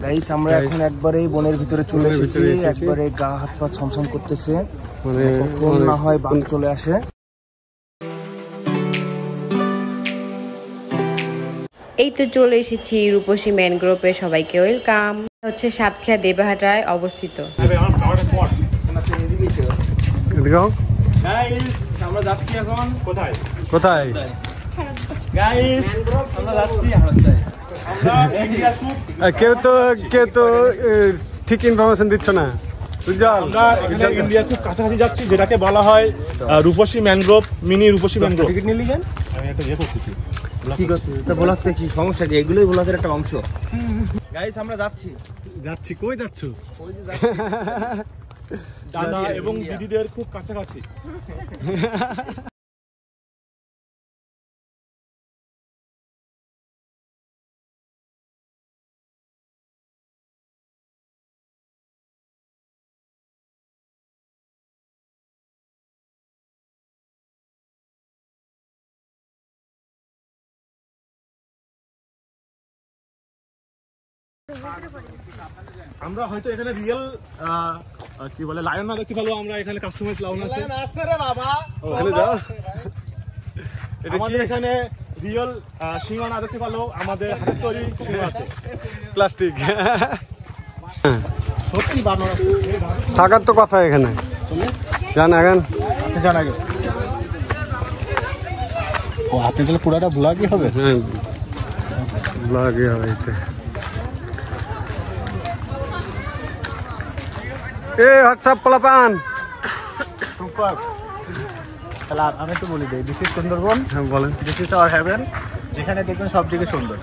Guys আমরা এখন একবারে বনের ভিতরে চলে এসেছি, একবারে গা হাত পা ছমছম করতেছে, মানে কোন না হয় বাঘ চলে আসে। এই তো চলে এসেছি রূপসী ম্যানগ্রোভে, সবাইকে ওয়েলকাম। হচ্ছে সাতক্ষীরা দেবাহাটায় অবস্থিত। আমরা যাচ্ছি এখন কোথায় কোথায় গাইস? আমরা যাচ্ছি কেউ তো ঠিক ইনফরমেশন দিচ্ছ না। আমরা ইন্ডিয়ার খুব কাছাকাছি যাচ্ছি, যেটাকে বলা হয় রূপসী ম্যানগ্রোভ, মিনি রূপসী ম্যানগ্রোভ। টিকিট নিয়ে লিখেন, আমি একটা ইয়ে করতেছি। ঠিক আছে, এটা ব্লগতে কি সমস্যা কি? এগুলোই ব্লগের একটা অংশ। গাইস আমরা যাচ্ছি কই যাচ্ছ? দাদা এবং দিদিদের খুব কাছাকাছি। আমরা হয়তো এখানে রিয়েল কি বলে লায়ন না দেখতে পারবো, আমরা এখানে কাস্টমাইজ লায়ন আছে। ওখানে যাও। আমাদের এখানে রিয়েল সিংহ না দেখতে পারলো, আমাদের হাতের তৈরি সিংহ আছে। প্লাস্টিক সত্যি বানর আছে, থাকার তো কথা এখানে। জানাগান ও হাতে দিলে পুরাটা ব্লগই হবে। হ্যাঁ ব্লগই হবে এটা। হোয়াটসঅ্যাপ পোলাপান। আমি একটু বলি দিই, দিস ইজ সুন্দরবন। হ্যাঁ বলেন। দিস ইজ আওয়ার হেভেন, যেখানে দেখবেন সব দিকে সুন্দর।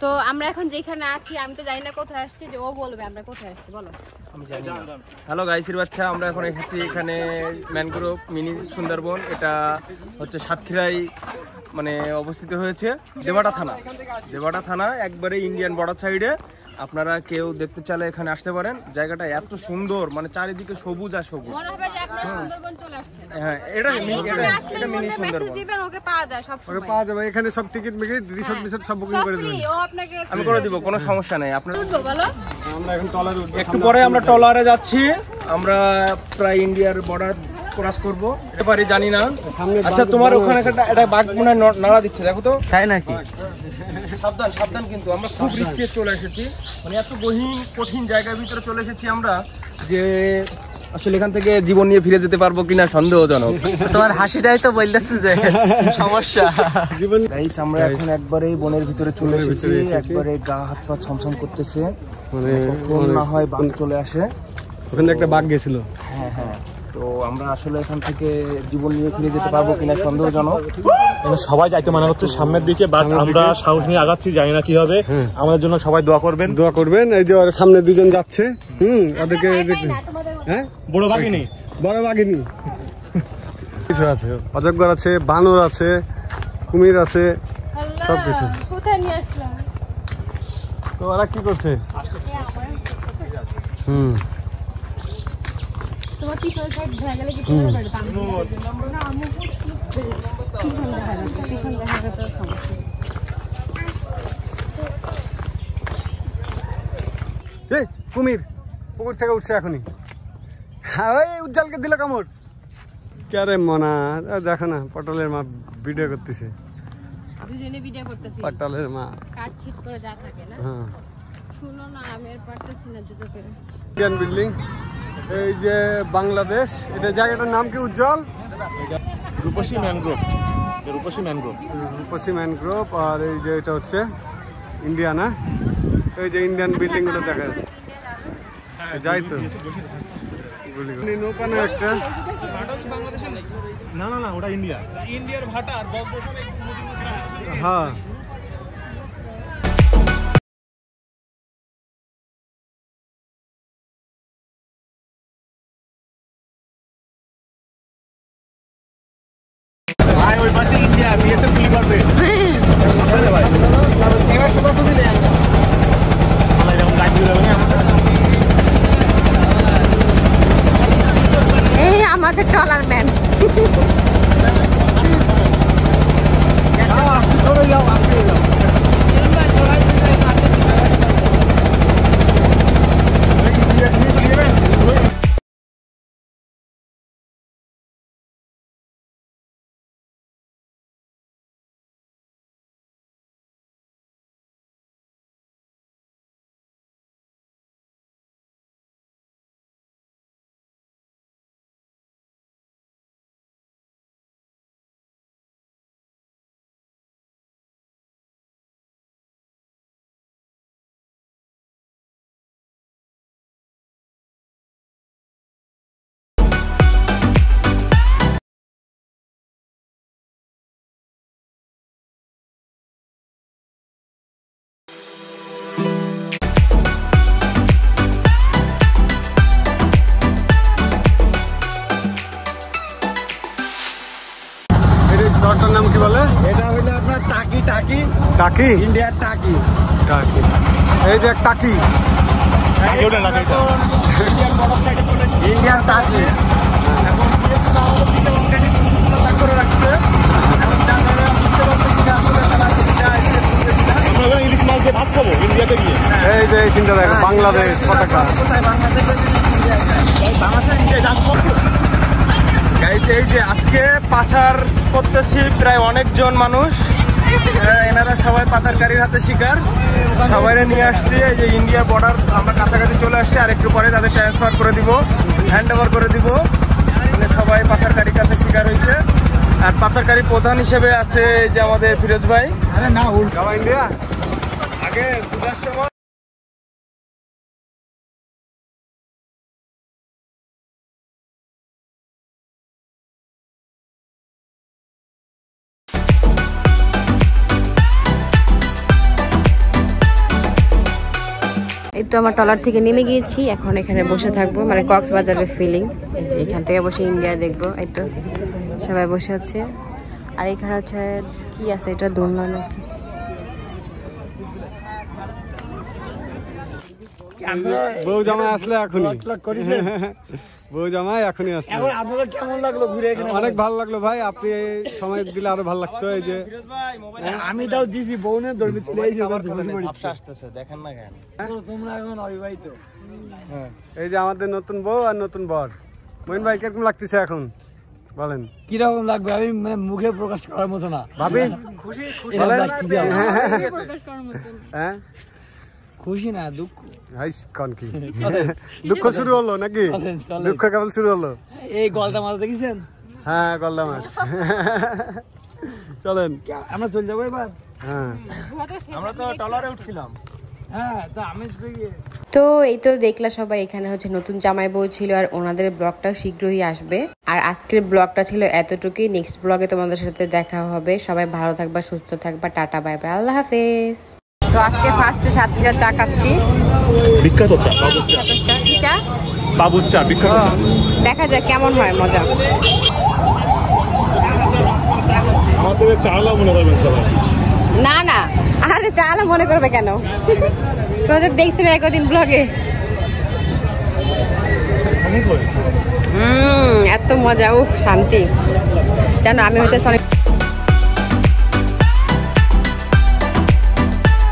তো আমরা এখন যেখানে আছি, আমি তো জানি না কোথায় আসছি, যে ও বলবে আমরা কোথায় আসছি। বলো। হ্যালো গাইসের বাচ্চা, আমরা এখন এসেছি এখানে ম্যানগ্রোভ মিনি সুন্দরবন। এটা হচ্ছে সাতক্ষীরায় মানে অবস্থিত হয়েছে, দেবাটা থানা একবারে ইন্ডিয়ান বর্ডার সাইডে। আপনারা কেউ দেখতে চাইলে এখানে আসতে পারেন। জায়গাটা এত সুন্দর, মানে চারিদিকে সবুজ আর সবুজ। হ্যাঁ, এটা মিনি সুন্দরবন। ওকে পাওয়া যায় সব সময়। ওকে পাওয়া যাবে এখানে, সব টিকিট মিকিট রিসর্ট মিসর্ট সব বুকিং করে দিবেন। আমি করে দিব, কোনো সমস্যা নেই। আপনারা বলো। আমরা এখন ট্রলারে উঠবো, একটু পরে আমরা ট্রলারে যাচ্ছি। আমরা প্রায় ইন্ডিয়ার বর্ডার ক্রস করব, এটা পারি জানি না। আচ্ছা, তোমার ওখানে একটা বাঘ মনে হয় নাড়া দিচ্ছে, দেখো তো। তাই নাকি? সাবধান কিন্তু, আমরা খুব রিস্কে চলে এসেছি, মানে এত গহীন কঠিন জায়গার ভিতরে চলে এসেছি আমরা, যে আসলে এখান থেকে জীবন নিয়ে ফিরে যেতে পারবো কিনা সন্দেহজনক। তোমার হাসিটাই তো বলতেছে যে সমস্যা। গাইস আমরা এখন একবারে বনের ভিতরে চলে এসেছি, একবারে গা হাত পা ছমছম করতেছে, মানে কোন না হয় বাঘ চলে আসে। ওখানে একটা বাঘ গেছিল। হ্যাঁ, তো আমরা আসলে এখান থেকে জীবন নিয়ে ফিরে যেতে পারবো কিনা সন্দেহজনক। সবাই যাইতে মানা হচ্ছে সামনের দিকে, বাট আমরা সাহস নিয়ে আগাচ্ছি, জানি না কি হবে। আমাদের জন্য সবাই দোয়া করবেন। এই যে ওর সামনে দুজন যাচ্ছে, ওদেরকে দেখবেন। হ্যাঁ, বড় বাঘিনী কিছু আছে, অজগর আছে, বানর আছে, কুমির আছে, সবকিছু। কোথায় নিয়ে আসলাম? তো ওরা কি করছে? তোমার পিছনে সাইড ধরে গেলে কি করতে পারবে? না, আমি পিছন দেখা তো সমস্যা। এই কুমির পুকুর থেকে উঠছে এখনই। ওই উজ্জ্বলকে দিল কামড়। কে রে মনা? দেখো না, পটলের মা ভিডিও করতেছে। দুজনে ভিডিও করতেছি। পটলের মা কাট ছিট করে যা থাকে না। হ্যাঁ, শুনো না, আমি আর পারতেছি না জুতো করে। ইন্ডিয়ান বিল্ডিং, এই যে বাংলাদেশ। এটা জায়গাটার নাম কি উজ্জ্বল? রূপসী ম্যানগ্রোভ। রূপসী ম্যানগ্রোভ। আর এই যে এটা হচ্ছে ইন্ডিয়া না, এই যে ইন্ডিয়ান বিল্ডিং গুলো দেখা যাচ্ছে। যাই তো নৌকা না একটা না না না ওটা ইন্ডিয়া ইন্ডিয়ার ভাটা আর বঙ্গোপসাগর হ্যাঁ ভাই ওই পাশে ইন্ডিয়া বিএসএফ গুলি করবে এবার সদা বুঝিলে আল্লাহ এরকম গাছ দিলে হবে না এই আমাদের ট্রলার ম্যান শহরটার নাম কি বলে? এটা হইলো আপনার টাকি টাকি টাকি ইন্ডিয়ার টাকি টাকি এই যে টাকি ওটা না এটা ইন্ডিয়ান টাকি এখন করে রাখছে আমরা ইলিশ মাছ দিয়ে ভাত খাবো ইন্ডিয়াতে গিয়ে এই যে এই চিন্তা দেখো বাংলাদেশ পতাকা কোথায় বাংলাদেশে ইন্ডিয়া যাবো এই যে আজকে পাচার করতেছি প্রায় অনেকজন মানুষ এনারা সবাই পাচারকারীর হাতে শিকার সবাইরে নিয়ে আসছি এই যে ইন্ডিয়া বর্ডার আমরা কাছাকাছি চলে আসছি আর একটু পরে তাদের ট্রান্সফার করে দিব হ্যান্ড ওভার করে দিব মানে সবাই পাচারকারীর কাছে শিকার হয়েছে আর পাচারকারী প্রধান হিসেবে আছে যে আমাদের ফিরোজ ভাই না উল্টা ইন্ডিয়া আগে পূজার সময় এই তো আমার ট্রলার থেকে নেমে গিয়েছি এখন এখানে বসে থাকবো মানে কক্সবাজারের ফিলিং যে এখান থেকে বসে ইন্ডিয়া দেখবো এই তো সবাই বসে আছে আর এখানে হচ্ছে কি আছে এটা দোলনা নাকি বউ জামাই আসলে এখনই বউ জামাই এখনই আসলে আপনাদের কেমন লাগলো ঘুরে এখানে অনেক ভালো লাগলো ভাই আপনি সময় দিলে আরো ভালো লাগতো এই যে আমি তাও দিছি বউনে দৌড়ে চলে আসতেছে দেখেন না কেন তোমরা এখন অবিবাহিত এই যে আমাদের নতুন বউ আর নতুন বর মইন ভাই কিরকম লাগতেছে এখন বলেন কিরকম লাগবে আমি মানে মুখে প্রকাশ করার মতো না ভাবি খুশি হ্যাঁ খুশি না দুঃখ হাই কোন কি দুঃখ শুরু হলো নাকি দুঃখ কেবল শুরু হলো এই গলদা মাছ দেখেছেন হ্যাঁ গলদা মাছ চলেন আমরা চলে যাবো এবার হ্যাঁ আমরা তো ট্রলারে উঠছিলাম হ্যাঁ তা আমি তো এই তো দেখলা সবাই এখানে হচ্ছে নতুন জামাই বউ ছিল আর ওনাদের ব্লগটা শীঘ্রই আসবে আর আজকের ব্লগটা ছিল এতটুকুই নেক্সট ব্লগে তোমাদের সাথে দেখা হবে সবাই ভালো থাকবা সুস্থ থাকবা টাটা বাই বাই আল্লাহ হাফেজ তো আজকে ফার্স্টে সাতক্ষীরা চা খাচ্ছি বিখ্যাত চা বাবুর চা কি চা বাবুর চা বিখ্যাত চা দেখা যাক কেমন হয় মজা আমাদের চালা মনে করবেন সবাই না না আরে চালা মনে করবে কেন তোদের দেখছিলে একদিন ব্লগে এত মজা উফ শান্তি জানো আমি হইতেছি অনেক